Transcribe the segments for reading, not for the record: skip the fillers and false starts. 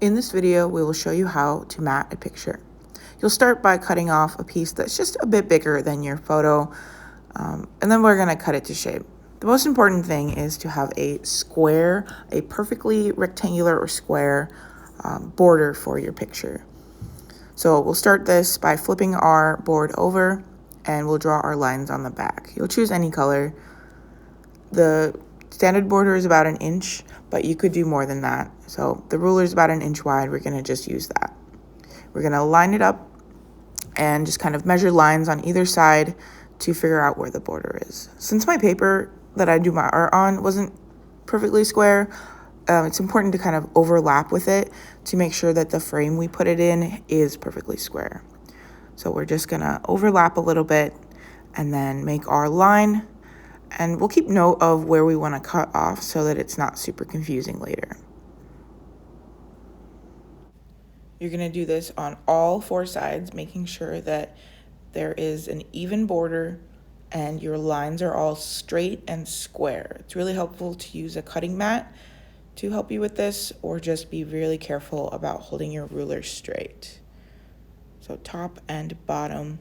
In this video, we will show you how to mat a picture. You'll start by cutting off a piece that's just a bit bigger than your photo, and then we're gonna cut it to shape. The most important thing is to have a square, a perfectly rectangular or square border for your picture. So we'll start this by flipping our board over and we'll draw our lines on the back. You'll choose any color. The standard border is about 1 inch, but you could do more than that. So the ruler is about 1 inch wide. We're gonna just use that. We're gonna line it up and just kind of measure lines on either side to figure out where the border is. Since my paper that I do my art on wasn't perfectly square, it's important to kind of overlap with it to make sure that the frame we put it in is perfectly square. So we're just gonna overlap a little bit and then make our line, and we'll keep note of where we wanna cut off so that it's not super confusing later. You're gonna do this on all 4 sides, making sure that there is an even border and your lines are all straight and square. It's really helpful to use a cutting mat to help you with this, or just be really careful about holding your ruler straight. So top and bottom.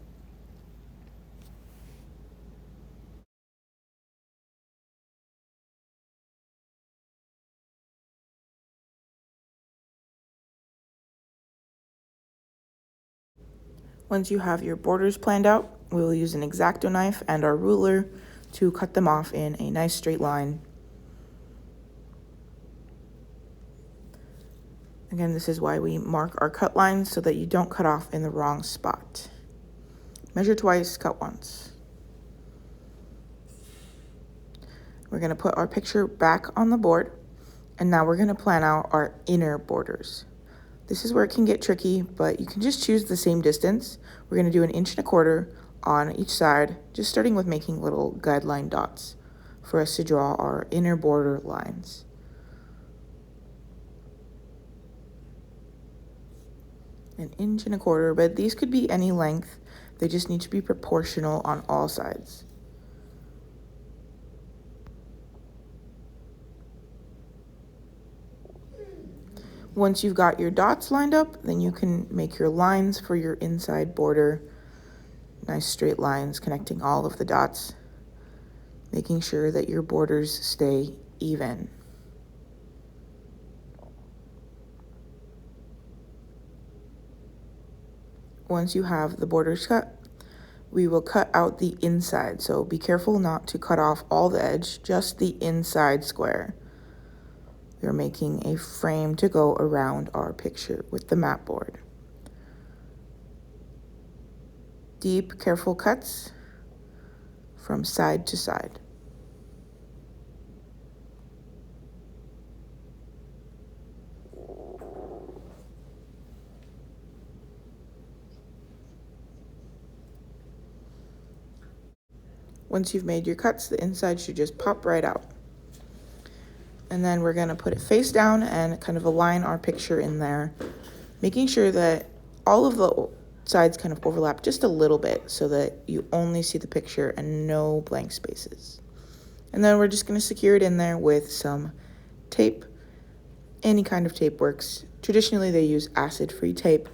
Once you have your borders planned out, we will use an X-Acto knife and our ruler to cut them off in a nice straight line. Again, this is why we mark our cut lines so that you don't cut off in the wrong spot. Measure twice, cut once. We're gonna put our picture back on the board, and now we're gonna plan out our inner borders. This is where it can get tricky, but you can just choose the same distance. We're gonna do 1 1/4 inch on each side, just starting with making little guideline dots for us to draw our inner border lines. An 1 1/4 inch, but these could be any length. They just need to be proportional on all sides. Once you've got your dots lined up, then you can make your lines for your inside border. Nice straight lines connecting all of the dots, making sure that your borders stay even. Once you have the borders cut, we will cut out the inside. So be careful not to cut off all the edge, just the inside square. We're making a frame to go around our picture with the mat board. Deep, careful cuts from side to side. Once you've made your cuts, the inside should just pop right out. And then we're gonna put it face down and kind of align our picture in there, making sure that all of the sides kind of overlap just a little bit so that you only see the picture and no blank spaces. And then we're just gonna secure it in there with some tape. Any kind of tape works. Traditionally, they use acid-free tape.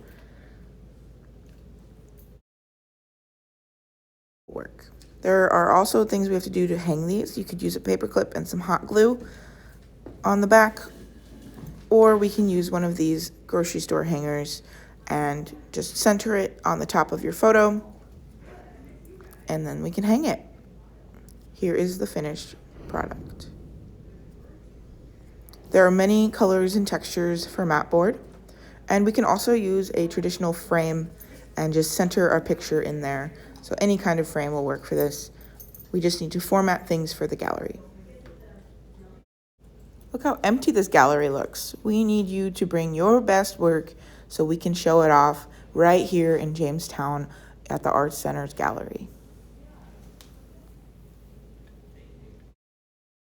There are also things we have to do to hang these. You could use a paper clip and some hot glue on the back, or we can use one of these grocery store hangers and just center it on the top of your photo, and then we can hang it. Here is the finished product. There are many colors and textures for mat board, and we can also use a traditional frame and just center our picture in there. So any kind of frame will work for this. We just need to format things for the gallery. Look how empty this gallery looks. We need you to bring your best work so we can show it off right here in Jamestown at the Arts Center's gallery.